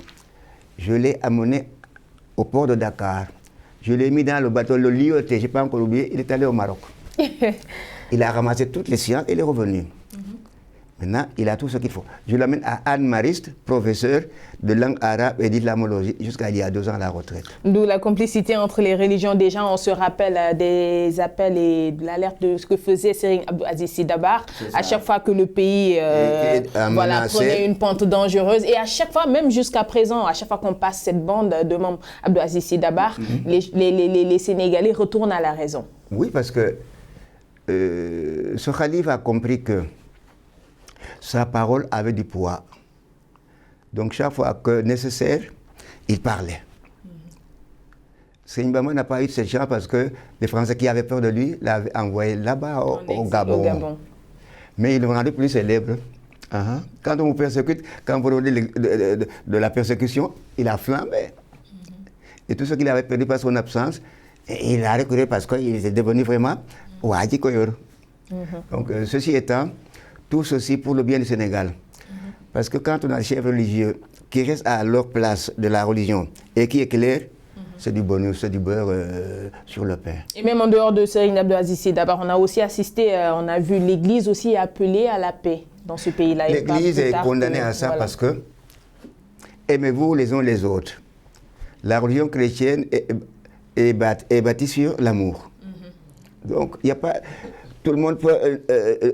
Je l'ai amené au port de Dakar. Je l'ai mis dans le bateau, le Lyoté, je n'ai pas encore oublié, il est allé au Maroc. Il a ramassé toutes les sciences et il est revenu. Maintenant, il a tout ce qu'il faut. Je l'amène à Anne Mariste, professeur de langue arabe et d'islamologie, jusqu'à il y a 2 ans à la retraite. D'où la complicité entre les religions. Déjà, on se rappelle des appels et de l'alerte de ce que faisait Serigne Abdou Aziz Sy Dabakh à chaque fois que le pays prenait une pente dangereuse. Et à chaque fois, même jusqu'à présent, à chaque fois qu'on passe cette bande de membres Abdou Aziz Sy Dabakh, les Sénégalais retournent à la raison. Oui, parce que ce khalife a compris que sa parole avait du poids. Donc chaque fois que nécessaire, il parlait. Serigne Bamba n'a pas eu cette chance parce que les Français qui avaient peur de lui l'avaient envoyé là-bas au Gabon. Mais il le rendait plus célèbre. Quand on vous persécute, quand vous revenez de la persécution, il a flambé. Et tout ce qu'il avait perdu par son absence, il a récupéré parce qu'il était devenu vraiment Ouadji Koyor. Donc ceci étant, tout ceci pour le bien du Sénégal. Parce que quand on a des chefs religieux qui restent à leur place de la religion et qui éclairent, c'est du bonus, c'est du beurre sur le pain. Et même en dehors de Serigne Abdou Aziz Sy Dabakh, on a aussi assisté, on a vu l'Église aussi appeler à la paix dans ce pays-là. L'Église est condamnée à ça parce que aimez-vous les uns les autres. La religion chrétienne est bâtie sur l'amour. Donc, il n'y a pas... Tout le monde peut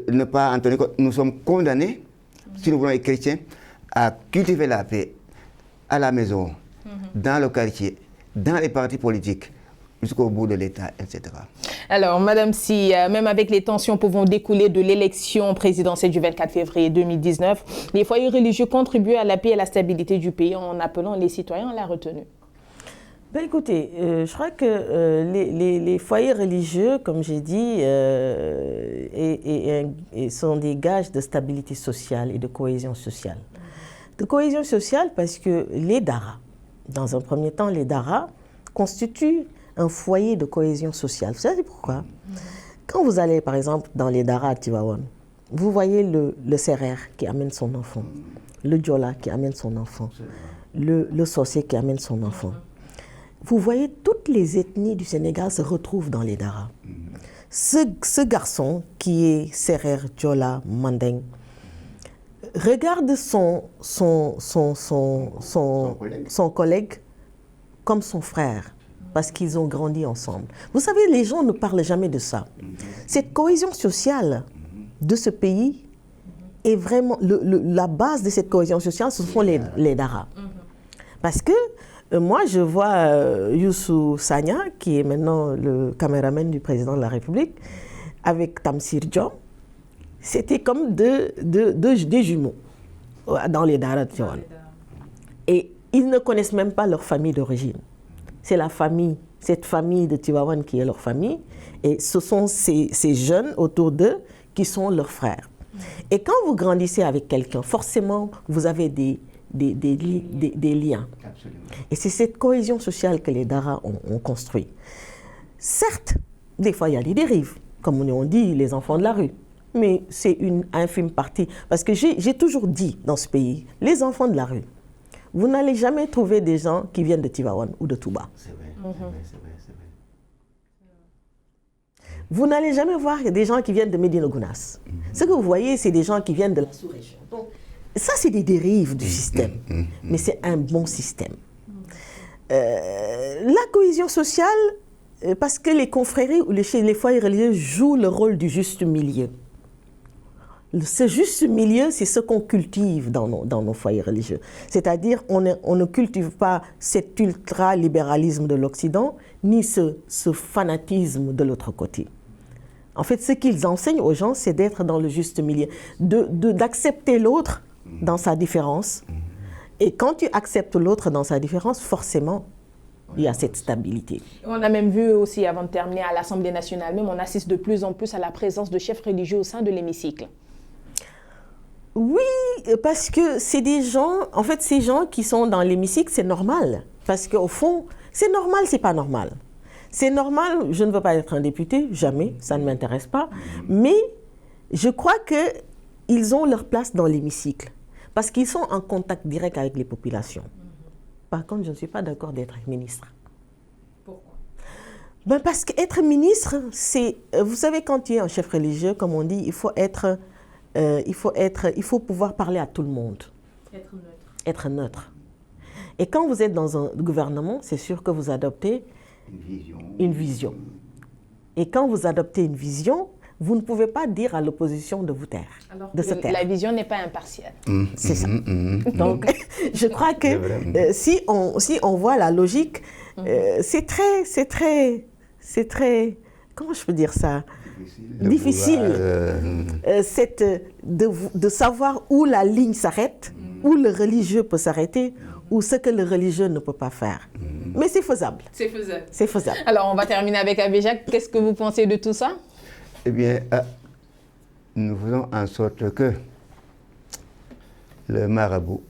ne pas en tenir compte. Nous sommes condamnés, si nous voulons être chrétiens, à cultiver la paix à la maison, dans le quartier, dans les partis politiques, jusqu'au bout de l'État, etc. Alors, Madame Sy, même avec les tensions pouvant découler de l'élection présidentielle du 24 février 2019, les foyers religieux contribuent à la paix et à la stabilité du pays en appelant les citoyens à la retenue. Ben écoutez, je crois que les foyers religieux, comme j'ai dit, sont des gages de stabilité sociale et de cohésion sociale. De cohésion sociale parce que les Dara, dans un premier temps, les Dara constituent un foyer de cohésion sociale. Vous savez pourquoi? Quand vous allez, par exemple, dans les Dara à Tivaouane, vous voyez le Serer qui amène son enfant, le Djola qui amène son enfant, le sorcier qui amène son enfant. vous voyez, toutes les ethnies du Sénégal se retrouvent dans les Dara. Ce garçon qui est Serer, Diola, Mandeng, regarde son collègue comme son frère, parce qu'ils ont grandi ensemble. Vous savez, les gens ne parlent jamais de ça. Cette cohésion sociale de ce pays est vraiment... la base de cette cohésion sociale, ce sont les Dara. Parce que moi, je vois Youssou Sagna, qui est maintenant le caméraman du président de la République, avec Tamsir Diom. C'était comme des jumeaux dans les Dara de Tivaouane. Et ils ne connaissent même pas leur famille d'origine. C'est cette famille de Tivaouane qui est leur famille. Et ce sont ces jeunes autour d'eux qui sont leurs frères. Et quand vous grandissez avec quelqu'un, forcément, vous avez des liens. Absolument. Et c'est cette cohésion sociale que les Dara ont construit. Certes, des fois, il y a des dérives, comme on dit, les enfants de la rue. Mais c'est une infime partie. Parce que j'ai toujours dit dans ce pays, les enfants de la rue, vous n'allez jamais trouver des gens qui viennent de Tivaouane ou de Touba. C'est vrai, c'est vrai, c'est vrai. Vous n'allez jamais voir des gens qui viennent de Médina Gounass. Ce que vous voyez, c'est des gens qui viennent de la sous-région. Donc, ça, c'est des dérives du système. Mais c'est un bon système. La cohésion sociale, parce que les confréries ou les foyers religieux jouent le rôle du juste milieu. Ce juste milieu, c'est ce qu'on cultive dans nos foyers religieux. C'est-à-dire, on ne cultive pas cet ultra-libéralisme de l'Occident, ni ce fanatisme de l'autre côté. En fait, ce qu'ils enseignent aux gens, c'est d'être dans le juste milieu, d'accepter l'autre dans sa différence. Et quand tu acceptes l'autre dans sa différence, forcément, il y a cette stabilité. On a même vu aussi, avant de terminer, à l'Assemblée nationale, même on assiste de plus en plus à la présence de chefs religieux au sein de l'hémicycle. Oui, parce que c'est des gens, en fait, ces gens qui sont dans l'hémicycle, c'est normal. Parce qu'au fond, c'est normal, c'est pas normal. C'est normal, je ne veux pas être un député, jamais, ça ne m'intéresse pas. Mais je crois qu'ils ont leur place dans l'hémicycle. Parce qu'ils sont en contact direct avec les populations. Par contre, je ne suis pas d'accord d'être ministre. Pourquoi? Parce qu'être ministre, c'est... Vous savez, quand tu es un chef religieux, comme on dit, il faut pouvoir parler à tout le monde. Être neutre. Être neutre. Et quand vous êtes dans un gouvernement, c'est sûr que vous adoptez une vision. Et quand vous adoptez une vision, vous ne pouvez pas dire à l'opposition de vous taire, de se taire. La vision n'est pas impartiale. C'est ça. Donc, je crois que si on voit la logique, c'est très, comment je peux dire ça? Difficile de savoir où la ligne s'arrête, où le religieux peut s'arrêter, ou ce que le religieux ne peut pas faire. Mais c'est faisable. C'est faisable. C'est faisable. Alors, on va terminer avec Abbé Jacques. Qu'est-ce que vous pensez de tout ça? Eh bien, nous faisons en sorte que le marabout,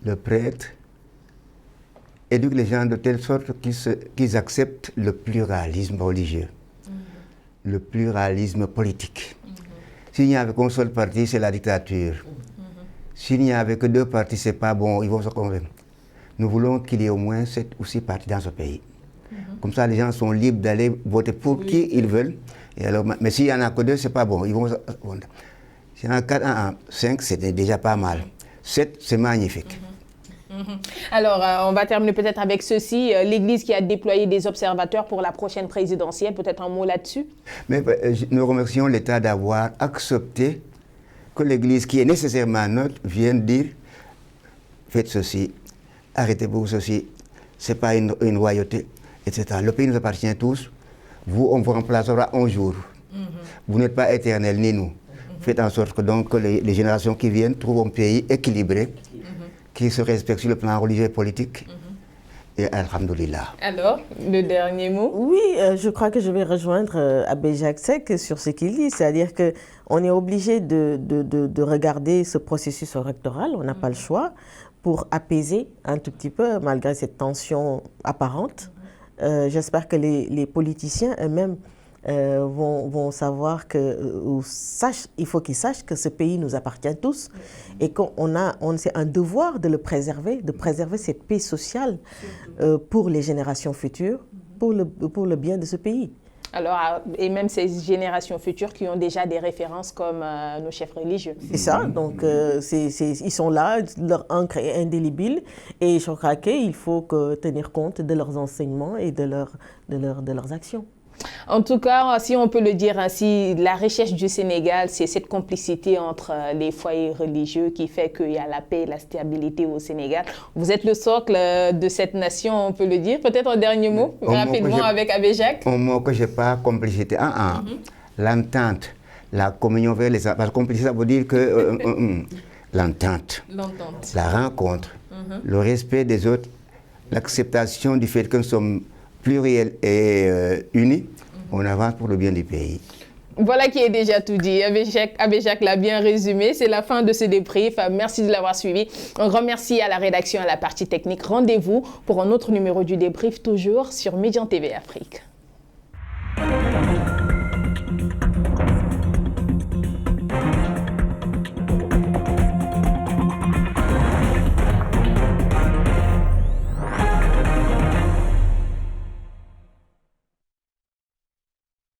le prêtre, éduque les gens de telle sorte qu'ils acceptent le pluralisme religieux, le pluralisme politique. S'il n'y avait qu'un seul parti, c'est la dictature. S'il n'y avait que deux partis, c'est pas bon, ils vont se convaincre. Nous voulons qu'il y ait au moins 7 ou 6 partis dans ce pays. Comme ça, les gens sont libres d'aller voter pour qui ils veulent. Et alors, mais s'il n'y en a que 2, c'est pas bon. S'il y en a 4, 5, c'est déjà pas mal. 7, c'est magnifique. Alors, on va terminer peut-être avec ceci. L'Église qui a déployé des observateurs pour la prochaine présidentielle, peut-être un mot là-dessus? Mais nous remercions l'État d'avoir accepté que l'Église, qui est nécessairement neutre, vienne dire faites ceci, arrêtez pour ceci, ce n'est pas une royauté, etc. Le pays nous appartient tous. Vous, on vous remplacera un jour. Vous n'êtes pas éternel, ni nous. Faites en sorte que, donc, les générations qui viennent trouvent un pays équilibré, qui se respecte sur le plan religieux et politique. Et alhamdoulilah. Alors, le dernier mot? Oui, je crois que je vais rejoindre Abbé Jacques Seck sur ce qu'il dit, c'est-à-dire qu'on est obligé de regarder ce processus électoral, on n'a pas le choix, pour apaiser un tout petit peu, malgré cette tension apparente. J'espère que les politiciens eux-mêmes vont savoir il faut qu'ils sachent que ce pays nous appartient tous et c'est un devoir de le préserver, de préserver cette paix sociale pour les générations futures, pour le bien de ce pays. Alors, et même ces générations futures qui ont déjà des références comme nos chefs religieux. C'est ça, donc ils sont là, leur encre est indélébile et je crois qu'il faut tenir compte de leurs enseignements et de leurs actions. En tout cas, si on peut le dire ainsi, la recherche du Sénégal, c'est cette complicité entre les foyers religieux qui fait qu'il y a la paix et la stabilité au Sénégal. Vous êtes le socle de cette nation, on peut le dire. Peut-être un dernier mot, rapidement, avec Abbé Jacques. Un mot que je n'ai pas, complicité. L'entente, la communion vers les... Parce que complicité, ça veut dire que l'entente, la rencontre, le respect des autres, l'acceptation du fait que nous sommes pluriels et unis, on avance pour le bien du pays. Voilà qui est déjà tout dit. Abbé Jacques l'a bien résumé. C'est la fin de ce débrief. Merci de l'avoir suivi. Un grand merci à la rédaction et à la partie technique. Rendez-vous pour un autre numéro du débrief, toujours sur Médian TV Afrique.